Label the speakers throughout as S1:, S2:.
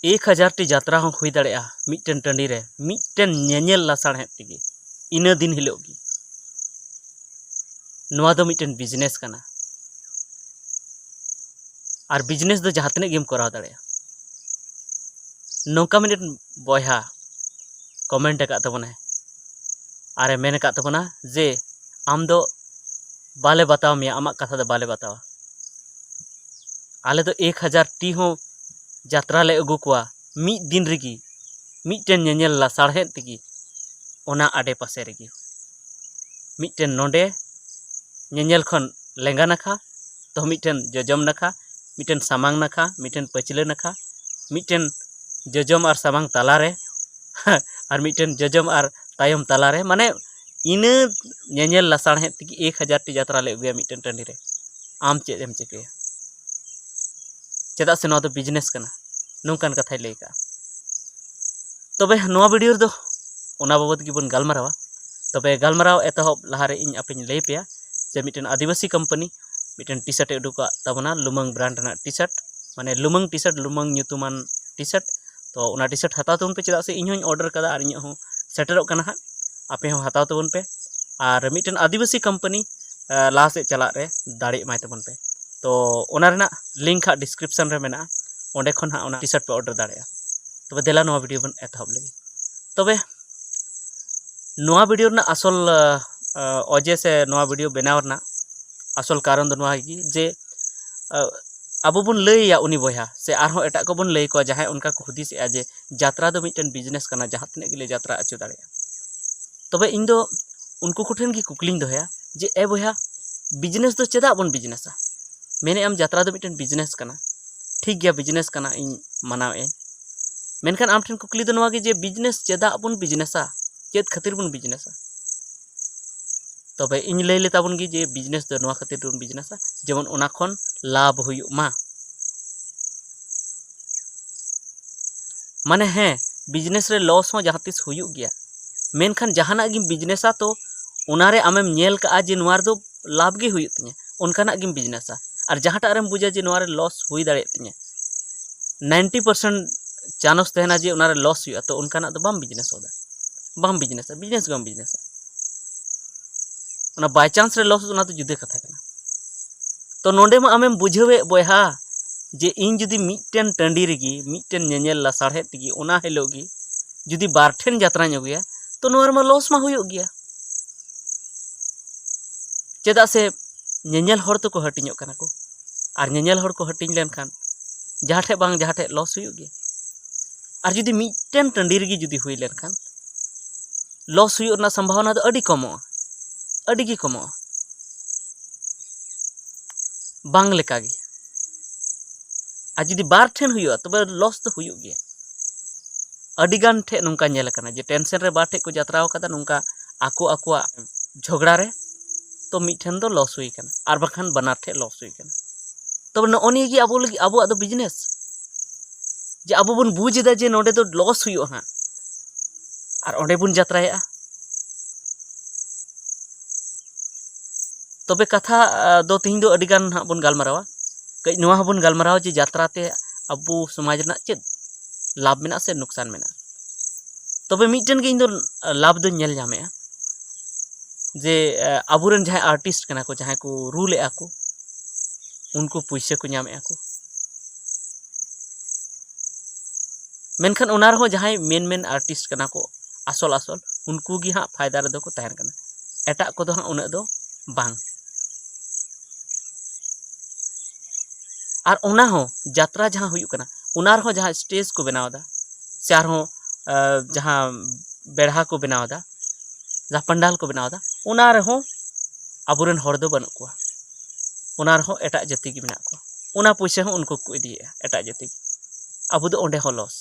S1: 1000 T यात्रा हो हुई दाड़े मिट्टन टंडी रे मिट्टन नेनेल लासाड़हेद तेगे इना दिन हिलोग गी नोआ दो मिट्टन बिजनेस कना और बिजनेस दो जहाँ तने गेम कराव दाड़े नौका मिट्टन बॉयहा कमेंट का तबना आरे मेन का तबना जे आम दो बाले बताव मिया आमा कथा दो बाले बतावा आले तो 1000 टी हो यात्रा ले अगू कुआ मिट दिन रेगी मिट्टन नेनेल लासाड़हेद तेगे ओना आडे पासे रेगी मिट्टन नोंडे नेनेल खन लेंगा नाखा तो मिट्टन जजम नाखा मिट्टन सामांग नाखा मिट्टन पचले नाखा मिट्टन जजम और सामांग तालारे और मिट्टन जजम और तायम तालारे माने इना नेनेल लासाड़हेद तेगे 1000 टी यात्रा ले अगुया मिट्टन टंडी रे आम चेद एम चिकाया चेदा से नोआ दो बिजनेस कना नोंकान कथाय लई का तबे नोआ वीडियो दो ओना बाबत गिबन गालमारावा तबे गालमाराव एतहब लहारे इन आपेन लई पेया जे मिट्टन आदिवासी कंपनी मिट्टन टी शर्ट उडुका तबना लुमंग ब्रांड ना टी शर्ट माने लुमंग टी शर्ट लुमंग ᱧᱩᱛᱩᱢᱟᱱ टी शर्ट तो ओना टी शर्ट हताव तबन पे चेदा से इन हों ऑर्डर कदा और इन हो सेटरok कना हा आपे हो हताव तबन पे और मिट्टन आदिवासी कंपनी लाहा से चला रे दाड़ी एमाय तबन पे तो ओना रेना लिंक हा डिस्क्रिप्शन रे मेना ओंडे खन हा ओना टी शर्ट पे ऑर्डर दाड़ेया तबे देला नोआ वीडियो बन एतहब लगी तबे नोआ वीडियो ना असल अजे से नोआ वीडियो बनाव ना असल कारण दो नोआ गी जे आबो बन लैया उनी बयहा से आरहों एटा को बन लई को जहां उनका को हुदिस ए जे यात्रा दो मिट्टन बिजनेस कना जहां तने गिले यात्रा अचो दाड़ेया तबे इन दो उनको कुठेन की कुकलिंग दोया जे ए बयहा बिजनेस दो चेदा बन बिजनेसा मेने आम यात्रा दो मिट्टन बिजनेस कना ठीक गया बिजनेस कना इन मानाव ए मेनखान आम ठेन कुकली दो नोआ गी जे बिजनेस चेदा बन बिजनेसा चेद खातिर बन बिजनेसा तबे इन लई लेता बन गी जे बिजनेस दो नोआ खातिर बन बिजनेसा जेमन ओना खन लाभ हुयुग मा माने हैं बिजनेस रे लॉस हो जहाँ तीस हुयुग गया मेनखान जहाना गिम बिजनेसा तो उनारे आमेम नेल का जे नोआ दो लाभ गे हुयुग तिया उनकाना गिम बिजनेसा और जहाटा रेम बुझा जे नोआ रे लॉस हुई दाड़े तिया 90% चांस तहना जे उनारे लॉस हुयुग तो उनकाना दो बाम बिजनेस होदा बाम बिजनेसा बिजनेस गम बिजनेसा ओना बाय चांस रे लॉस ओना तो जुदे कथा कना तो नोंडे मा आमेम बुझावे बयहा जे इन जुदी मिट्टन टंडी रेगी मिट्टन नेनेल लासाड़हेद तेगी ओना हिलोगी जुदी बारठेन यात्रा अगुया तो नोआ मा लॉस मा हुयुग गया चेदा से नेनेल हर तो को हटिñोग कना को और नेनेल हर को हटिñ लेनखान जहाठे बांग जहाठे लॉस हुयुग गया और जुदी मिट्टन टंडी रेगी जुदी हुई लेनखान लॉस हुयुग ना संभावना तो अडी कमोगा अडी गी कमोगा बांग लेका गी और जुदी बार ठेन हुयुगा तबे लॉस तो हुयुग गया अडी गान ठे नोंका नेल कना जे टेंशन रे बार ठे को यात्रा कदा नोंका आको आकोआ झगड़ा रे तो मिठन दो लॉस हुई कना और बखान बनार ठे लॉस हुई कना तबे नोनी गी आबो लगी आबो आदो बिजनेस जे आबो बन बुझ दा जे नोडे दो लॉस हुयुगा हा और ओंडे बन यात्राया तबे कथा दो तिहिं दो अडिगान हा बन गालमारावा कई नोआ हबन गालमाराव जे यात्रा ते अबो समाज ना चेद लाभ मेना से नुकसान मेना तबे मिट्टन गे इन दो लाभ दो नेल जामेया जे आबुरेन जहां आर्टिस्ट कना को जहां को रूल ए आको उनको पैसे को नामे आको मेनखान ओना रहो जहां मेन आर्टिस्ट कना को असल असल उनको गी हां फायदा रे दो को तहन कना एटा को दो हां उना दो बांग और ओना हो यात्रा जहां हुयुग कना ओना रहो जहां स्टेज को बनावदा से आरहो जहां बेढ़ा को बनावदा जहां पंडाल को बनावदा ओना रहो आबुरेन हर दो बनु को ओना रहो एटा जाति गी मेना को ओना पैसा हो उनको को इदिया एटा जाति आबु दो ओंडे हो लॉस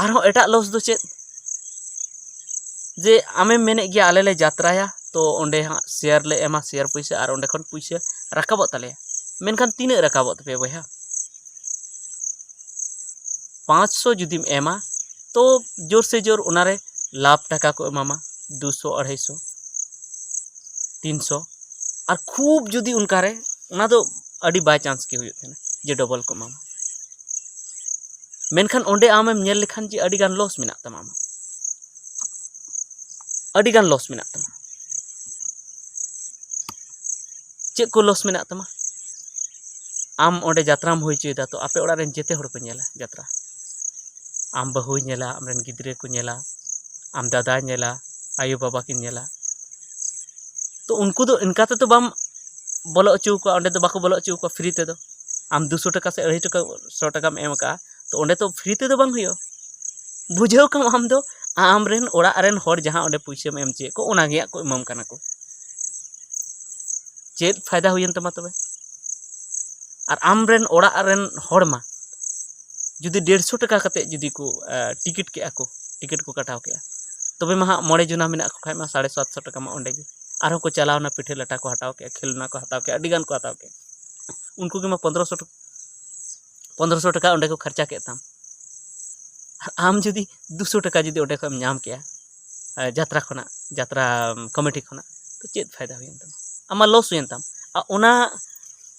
S1: आरहो एटा लॉस दो चेद जे आमे मेने गया आले ले यात्राया तो ओंडे हां शेयर ले एमा शेयर पैसा और ओंडे खन पैसा राकाबो ताले मेनखान तीना राकाबो तपे बयहा 500 जुदीम एमा तो जोर से जोर उनारे लाभ टाका को एमामा 200 250 300 और खूब जुदी उनका रे उना दो अडी बाय चांस की हुई जे डबल को एमामा मेनखान ओंडे आमेम नेल लेखान जे अडिगान लॉस मेना तमा अडिगान लॉस मेना तमा चेक को लॉस मेना तमा आम ओंडे जात्राम होई चेदा तो आपे ओड़ा रेन जेते होड़ को नेला जात्रा आम बहु नेला आमरेन गिद्रे को नेला आम दादा नेला आयो बाबा की नेला तो उनको तो इनका तो बाम बोलो अचू को ओंडे तो बाको बोलो अचू को फ्री ते दो आम 200 टका से 250 टका 100 टका में एम का तो ओंडे तो फ्री ते दो बांग हुयो बुझेव कम आम दो आमरेन ओड़ा रेन होड़ जहां ओंडे पैसे में एम चे को ओना गे को इमाम कना को चेत फायदा हुयन तमा तबे और आमरेन ओड़ा रेन होड़ मा जुदी 150 टका कते जुदी को टिकट के को टिकट को कटाव के तबे मा मोड़े जुना मेना को खाय मा 750 टका मा ओंडे गे आरो को चलावना पिठे लटा को हटाव के खेलना को हटाव के अडिगान को हटाव के उनको के मा 1500 टका ओंडे को खर्चा के ताम आम जुदी 200 टका जुदी ओंडे को नाम के जात्रा खना जात्रा कमिटी खना तो चेत फायदा हुयन ताम आमा लॉस हुयन ताम ओना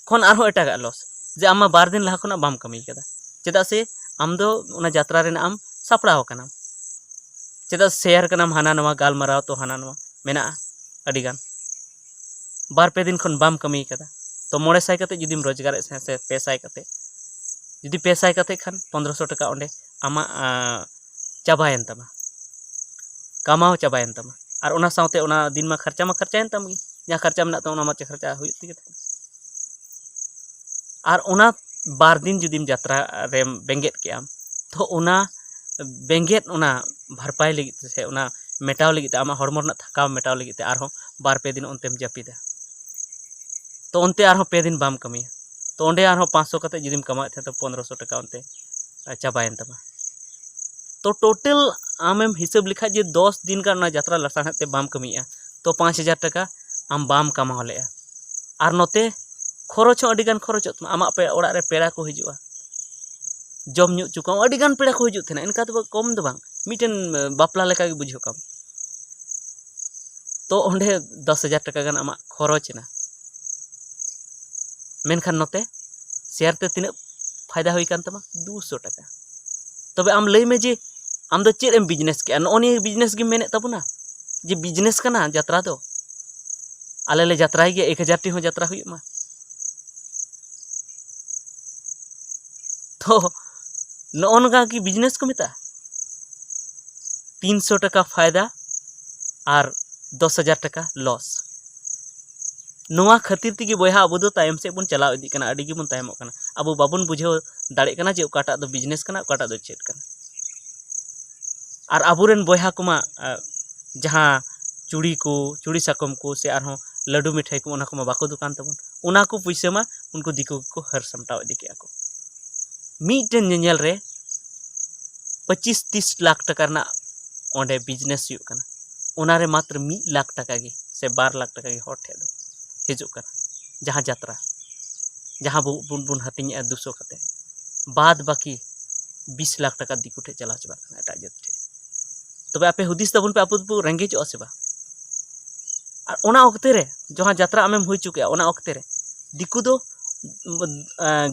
S1: खन आरो एटागा लॉस जे आमा 2 दिन लहा खना बाम कमी केदा चेदा से आम दो ओना जात्रा रेन आम सापड़ाव कना चेदा शेयर कनाम हाना नवा गालमाराव तो हाना नवा मेना अडिगान 2-3 दिन खन बाम कमी केदा तो 900 कते जुदीम रोजगार से 500 कते जुदी 500 कते खान 1500 टका ओंडे आमा चाबायन तमा कमाओ चाबायन तमा और ओना साउते ओना दिन मा खर्चायन तम या खर्चा मेना तो ओना मा खर्चा हुई तिगे और ओना 2 दिन जुदीम जात्रा रे बेंगेट के आम तो ओना बेंगेट ओना भरपाई लगी से ओना मेटाव लगी आमा हड़मो रना थकाव मेटाव लगी आरहों 2-3 दिन ओंतेम जापिदा तो ओंते आरहों 2 दिन बाम कमी तो ओंडे आरहों 500 कते जुदीम कमाए थे तो 1500 टका ओंते चाबायन तमा तो टोटल आमेम हिसाब लिखा जे 10 दिन का ना यात्रा लसाते बाम कमिया तो 5000 टका आम बाम कमाव ले और नोते खरच हो अडिगान खरच आमा पे ओड़ा रे पेड़ा को हिजुआ जम न्यू चुका अडिगान पेड़ा को हिजु थेना इनका तो कम दो बांग मिटन बापला लेका के बुझो कम तो ओंडे 10,000 टका गान आमा खरच ना मेनखान नोते शेयर ते तिना फायदा हुई कान तमा 200 टका तबे आम लई में जे आम दो चेद एम बिजनेस के नोनी बिजनेस गे मेने तबना जे बिजनेस कना यात्रा दो आले ले यात्राई गे 1000 टी हो यात्रा हुई मा तो नोनगा की बिजनेस को मिता 300 टका फायदा और 10,000 टका लॉस नोआ खातिर तिगे बयहा अब दो तायम से बन चलाव इदी कना अडी गे बन तायमो कना अब बाबन बुझेव दाड़े कना जे ओकाटा दो बिजनेस कना ओकाटा दो चेट कना और अबुरेन बयहा कुमा जहां चूड़ी साकम को से आरहों लड्डू मिठाई को ओना को बाको दुकान तबन ओना को पैसा मा उनको दिको को हर समटाव इदी के को मीटेन नेल रे 25-30 लाख टका ना ओंडे बिजनेस हुई कना ओना रे मात्र 1 लाख टका गे से 12 लाख टका गे हॉट दो हिजु कना जहां यात्रा जहां बुन हटिंग 200 कते बाद बाकी 20 लाख टका दिकु ठे चला चबा कना एटा जत ठे तबे आपे हुदिस तबन पे आपु रेंगेज ओ सेबा और ओना ओक्ते रे जहां यात्रा आमेम हुई चुके ओना ओक्ते रे दिकु दो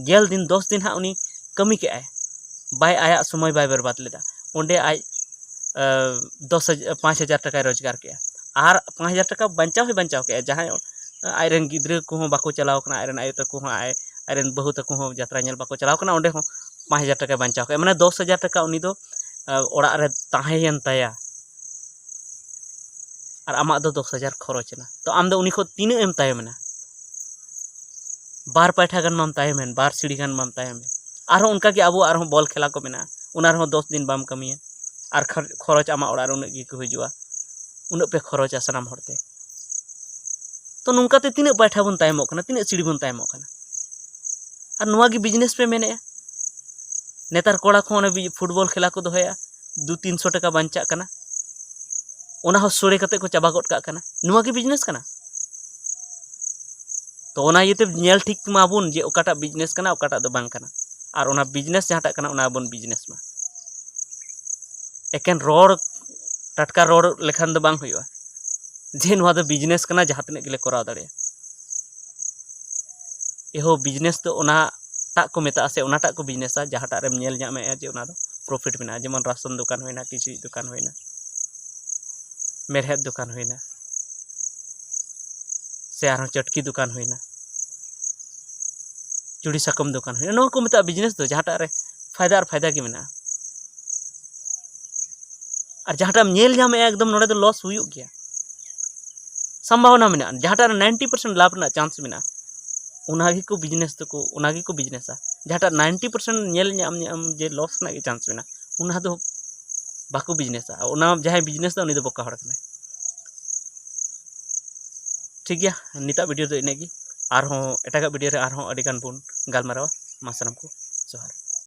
S1: 10 दिन 10 दिन हा उनी कमी के आय बाय आया समय बाय बर्बाद लेदा ओंडे आय 5,000 टका रोजगार के और 5,000 टका बंचाव के जहां आयरन गिद्रे को बाको चलाव कना आयरन आयो तको आयरन बहु तको यात्रा नेल बाको चलाव कना ओंडे 5,000 टका बंचाव के माने 10,000 टका उनी दो ओड़ा रे ताहेयन ताया और आमा दो 10,000 खरचना तो आम दो उनी को तीन एम तायमना 2 पैठा गान माम तायमेन 2 सीढ़ी गान माम तायमेन आरो उनका के अब आरो बॉल खेला को मेना उना रे 10 दिन बाम कमिया और खरच आमा ओड़ा रे उन गे को हिजुआ उन पे खरचा सनाम हरते तो नुका ते तीन पैठा बन तायमो कना तीन सीढ़ी बन तायमो कना और नुआ की बिजनेस पे मेने नेतार कोड़ा को फुटबॉल खेला को दोया 200-300 टका बंचा कना ओना हो सोड़े कते को चाबा गट का कना नुआ की बिजनेस कना तो ओना येते नेल ठीक माबुन जे ओकाटा बिजनेस कना ओकाटा दो बांग कना और ओना बिजनेस जहाटा कना ओना बन बिजनेस मा एकेन रोड टटका रोड लेखान दो बांग हुआ जे नुआ दो बिजनेस कना जहां तने गेले कराव दाड़े एहो बिजनेस तो ओना टाक को मेता से ओना टाक को बिजनेसा जहाँटा रेम नेल ᱧᱟᱢᱮᱜᱼᱟ जे ओना दो प्रॉफिट मेना जेमन राशन दुकान होइना किचरी दुकान होइना मेरहेद दुकान होइना से आरो चटकी दुकान होइना चूड़ी साकम दुकान होइना नो को मेता बिजनेस दो जहाँटा रे फायदा के मेना और जहाँटा नेल ᱧᱟᱢᱮᱜᱼᱟ एकदम नोडे दो लॉस हुयुग गया संभावना मेना जहाँटा 90% लाभ ना चांस मेना उनागी को बिजनेस तो को उनागी को बिजनेसा जहाँटा 90% नेल ᱧᱟᱢ जे लॉस ना के चांस मेना उना दो बाको बिजनेसा उना जहाँ बिजनेस दा उनी दो बका हड़ कने ठीक गया निता वीडियो दो इनेगी आर हों एटागा वीडियो रे आर हों अडिगान बुन गालमारावा मा सानाम को जोहार।